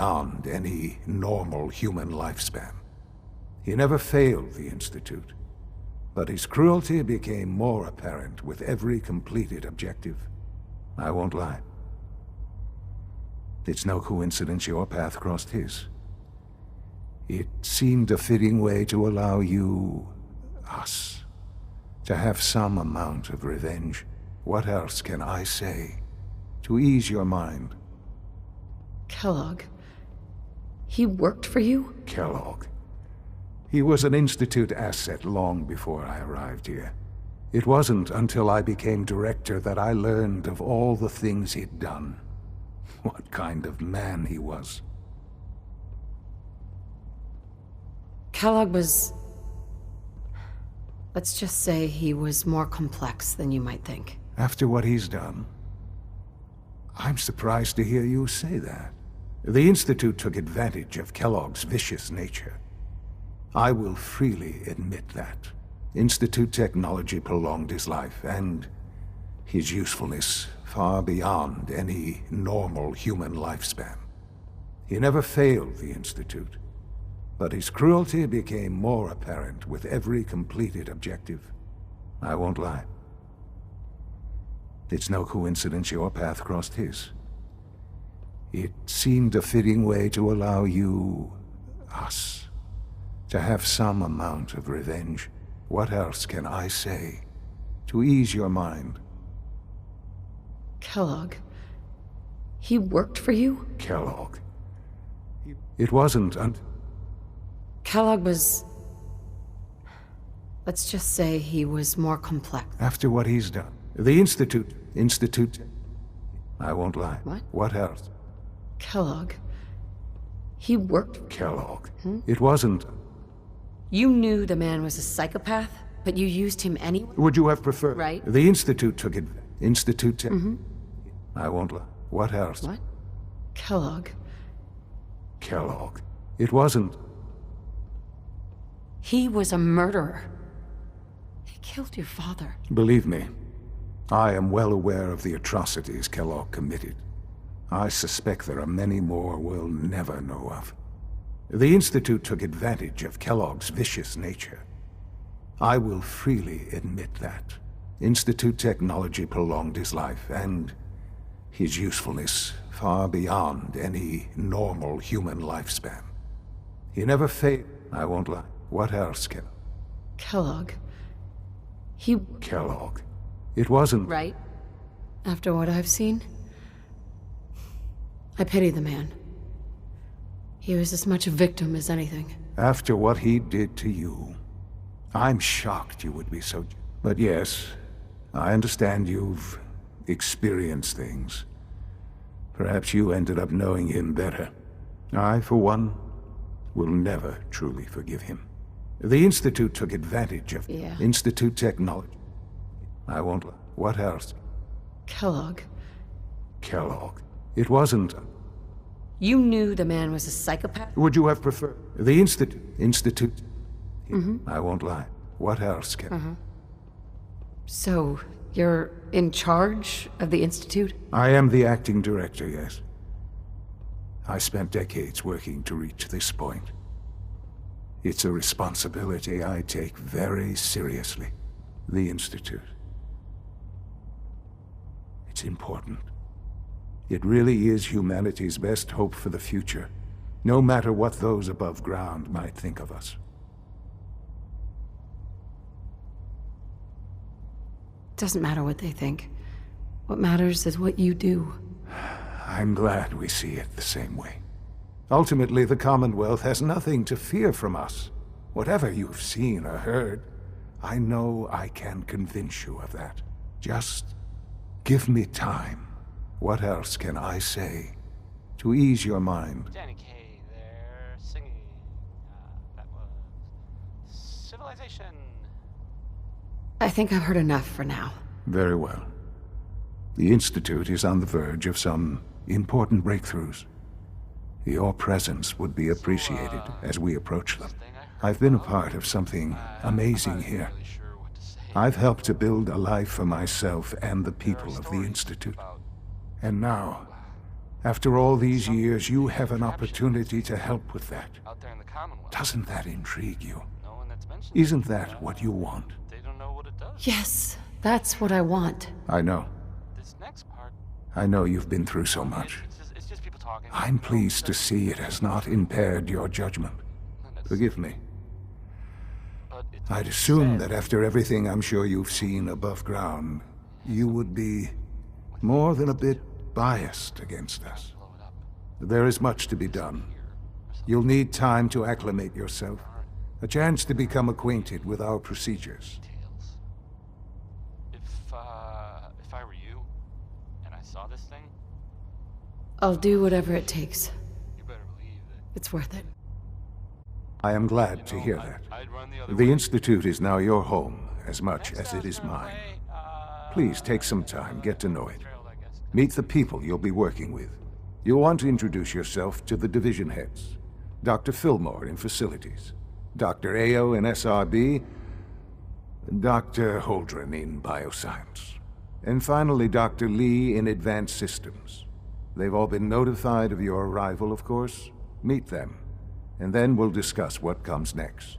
beyond any normal human lifespan. He never failed the Institute, but his cruelty became more apparent with every completed objective. I won't lie. It's no coincidence your path crossed his. It seemed a fitting way to allow you, us, to have some amount of revenge. What else can I say to ease your mind? Kellogg. He worked for you? Kellogg. He was an Institute asset long before I arrived here. It wasn't until I became director that I learned of all the things he'd done. What kind of man he was. Kellogg was... Let's just say he was more complex than you might think. After what he's done, I'm surprised to hear you say that. The Institute took advantage of Kellogg's vicious nature. I will freely admit that. Institute technology prolonged his life, and his usefulness far beyond any normal human lifespan. He never failed the Institute, but his cruelty became more apparent with every completed objective. I won't lie. It's no coincidence your path crossed his. It seemed a fitting way to allow you, us, to have some amount of revenge. What else can I say to ease your mind? Kellogg. He worked for you? Kellogg. It wasn't Kellogg was... Let's just say he was more complex. After what he's done. The Institute... I won't lie. What? What else? Kellogg. He worked... Kellogg. It wasn't... You knew the man was a psychopath, but you used him anyway? Would you have preferred... Right. The Institute took it... I won't lie. What else? What? Kellogg. Kellogg. It wasn't... He was a murderer. He killed your father. Believe me, I am well aware of the atrocities Kellogg committed. I suspect there are many more we'll never know of. The Institute took advantage of Kellogg's vicious nature. I will freely admit that. Institute technology prolonged his life, and his usefulness far beyond any normal human lifespan. He never failed. I won't lie. What else, Kellogg. He... Kellogg. It wasn't... Right. After what I've seen, I pity the man. He was as much a victim as anything. After what he did to you, I'm shocked you would be so... But yes, I understand you've experienced things. Perhaps you ended up knowing him better. I, for one, will never truly forgive him. The Institute took advantage of Institute technology. I won't... What else? Kellogg. Kellogg. It wasn't... You knew the man was a psychopath? Would you have preferred... The Institute... I won't lie. What else, So, you're in charge of the Institute? I am the acting director, yes. I spent decades working to reach this point. It's a responsibility I take very seriously. The Institute. It's important. It really is humanity's best hope for the future, no matter what those above ground might think of us. Doesn't matter what they think. What matters is what you do. I'm glad we see it the same way. Ultimately, the Commonwealth has nothing to fear from us. Whatever you've seen or heard, I know I can convince you of that. Just give me time. What else can I say to ease your mind? Danny Kaye there, singing. That was Civilization. I think I've heard enough for now. Very well. The Institute is on the verge of some important breakthroughs. Your presence would be appreciated as we approach them. I've been a part of something amazing here. I've helped to build a life for myself and the people of the Institute. And now, After all these years, you have an opportunity to help with that. Out there in the Commonwealth. Doesn't that intrigue you? No one that's mentioned. Isn't that what you want? They don't know what it does. Yes, that's what I want. I know. This next part. I know you've been through so much. It's just people talking. I'm pleased to see it has not impaired your judgment. Forgive me. But it's I'd assume that after everything I'm sure you've seen above ground, you would be more than a bit biased against us. blow it up. There is much to be done. You'll need time to acclimate yourself, a chance to become acquainted with our procedures. Details. If I were you, and I saw this thing, I'll do whatever it takes. you better believe that. It's worth it. I am glad to hear that. I'd run the other The way. Institute is now your home, as much Next as it is turn mine. away, Please take some time, get to know it. trailed, I guess. Meet the people you'll be working with. You'll want to introduce yourself to the division heads. Dr. Fillmore in Facilities, Dr. Ayo in SRB, Dr. Holdren in Bioscience, and finally Dr. Lee in Advanced Systems. They've all been notified of your arrival, of course. Meet them, and then we'll discuss what comes next.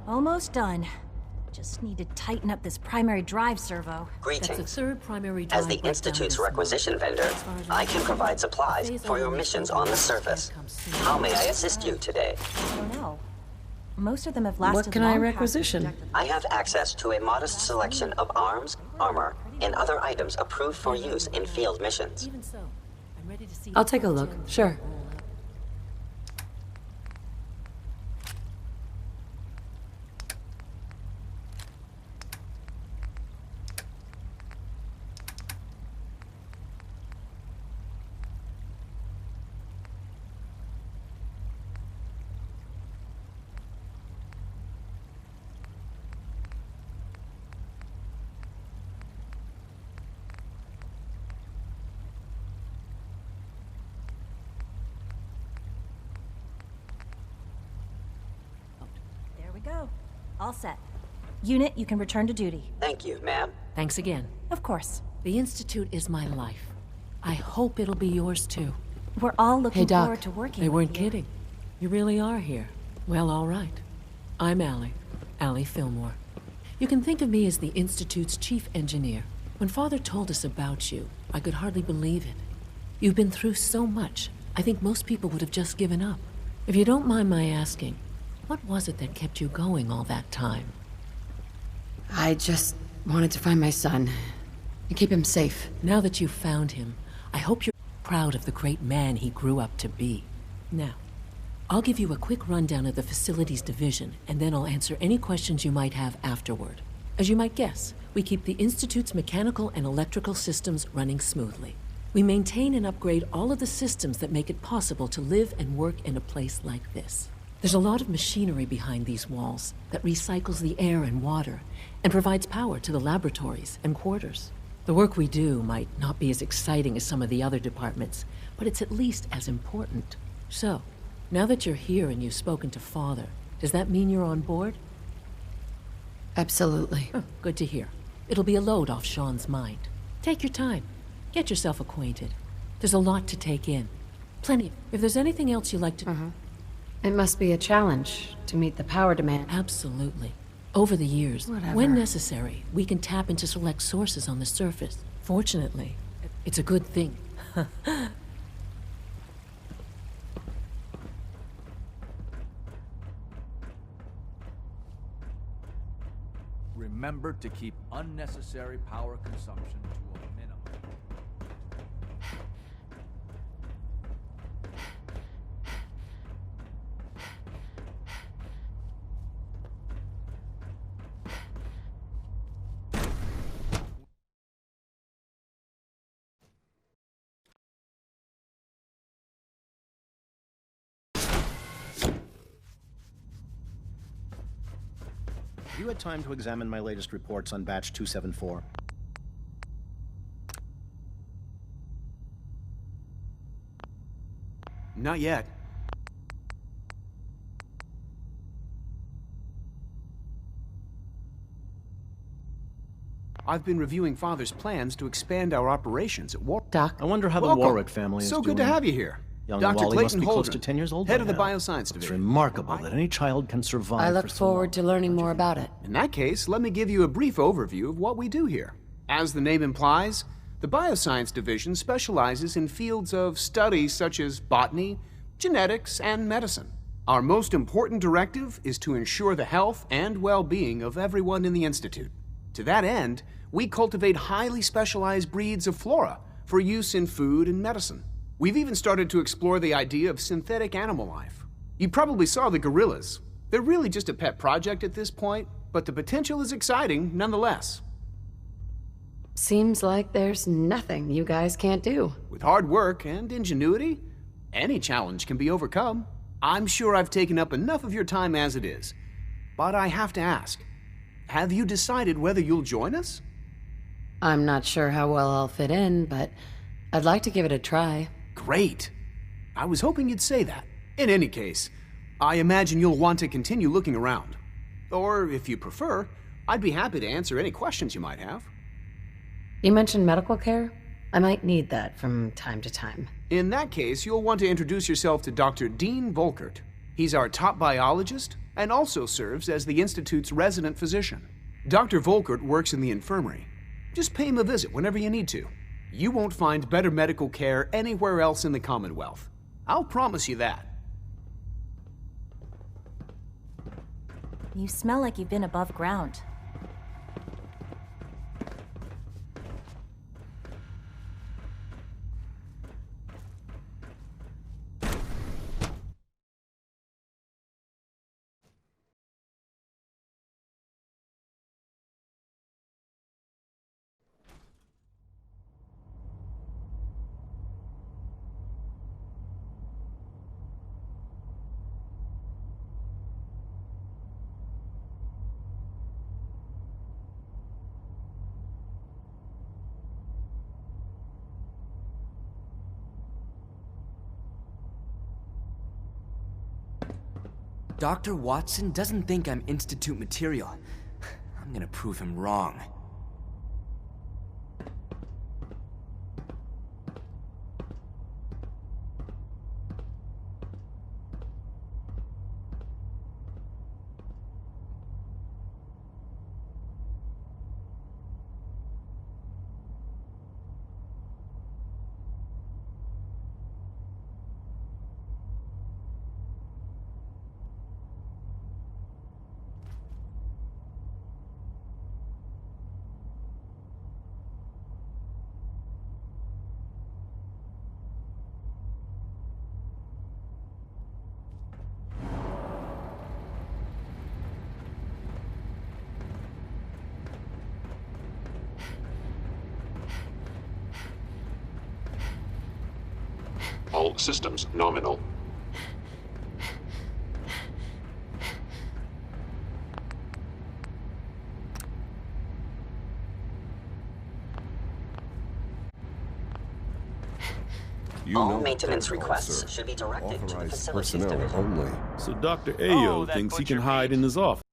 Almost done. Just need to tighten up this primary drive servo. Greetings. That's the third primary As the drive breakdown Institute's this month. requisition vendor, As far as I can provide supplies phase for your only missions program on the can't surface. come soon. How may I assist you today? I don't know. Most of them have lasted What can I long past the requisition? projected- I have access to a modest selection of arms, armor, and other items approved for use in field missions. Even so, I'm ready to see I'll take a look, sure. roll out. There we go. All set. Unit, you can return to duty. Thank you, ma'am. Thanks again. Of course. The Institute is my life. I hope it'll be yours too. We're all looking Hey, Doc. forward to working They with weren't you. kidding. You really are here. Well, all right. I'm Allie Fillmore. You can think of me as the Institute's chief engineer. When Father told us about you, I could hardly believe it. You've been through so much, I think most people would have just given up. If you don't mind my asking, what was it that kept you going all that time? I just wanted to find my son and keep him safe. Now that you've found him, I hope you're proud of the great man he grew up to be. Now, I'll give you a quick rundown of the facilities division, and then I'll answer any questions you might have afterward. As you might guess, we keep the Institute's mechanical and electrical systems running smoothly. We maintain and upgrade all of the systems that make it possible to live and work in a place like this. There's a lot of machinery behind these walls that recycles the air and water and provides power to the laboratories and quarters. The work we do might not be as exciting as some of the other departments, but it's at least as important. So, Now that you're here and you've spoken to Father, does that mean you're on board? Absolutely. Oh, good to hear. It'll be a load off Sean's mind. Take your time. Get yourself acquainted. There's a lot to take in. Plenty. If there's anything else you'd like to... It must be a challenge to meet the power demand. Absolutely. Over the years, Whatever. when necessary, we can tap into select sources on the surface. Fortunately, it's a good thing. Remember to keep unnecessary power consumption to a minimum. Have you had time to examine my latest reports on Batch 274? Not yet. I've been reviewing Father's plans to expand our operations at Warwick. Doc? I wonder how the Welcome. Warwick family is So doing. good to have you here. Young Dr. Wally must Clayton be close Holdren, to 10 years old head by of the now. Bioscience It's Division. remarkable that any child can survive I for look so forward to long. learning more about it. In that case, let me give you a brief overview of what we do here. As the name implies, the Bioscience Division specializes in fields of study such as botany, genetics, and medicine. Our most important directive is to ensure the health and well-being of everyone in the Institute. To that end, we cultivate highly specialized breeds of flora for use in food and medicine. We've even started to explore the idea of synthetic animal life. You probably saw the gorillas. They're really just a pet project at this point, but the potential is exciting nonetheless. Seems like there's nothing you guys can't do. With hard work and ingenuity, any challenge can be overcome. I'm sure I've taken up enough of your time as it is. But I have to ask, have you decided whether you'll join us? I'm not sure how well I'll fit in, but I'd like to give it a try. Great. I was hoping you'd say that. In any case, I imagine you'll want to continue looking around. Or, if you prefer, I'd be happy to answer any questions you might have. You mentioned medical care? I might need that from time to time. In that case, you'll want to introduce yourself to Dr. Dean Volkert. He's our top biologist and also serves as the Institute's resident physician. Dr. Volkert works in the infirmary. Just pay him a visit whenever you need to. You won't find better medical care anywhere else in the Commonwealth. I'll promise you that. You smell like you've been above ground. Dr. Watson doesn't think I'm Institute material. I'm gonna prove him wrong. All systems nominal. All maintenance requests should be directed to the facilities division. So Dr. Ayo thinks he can hide in his office.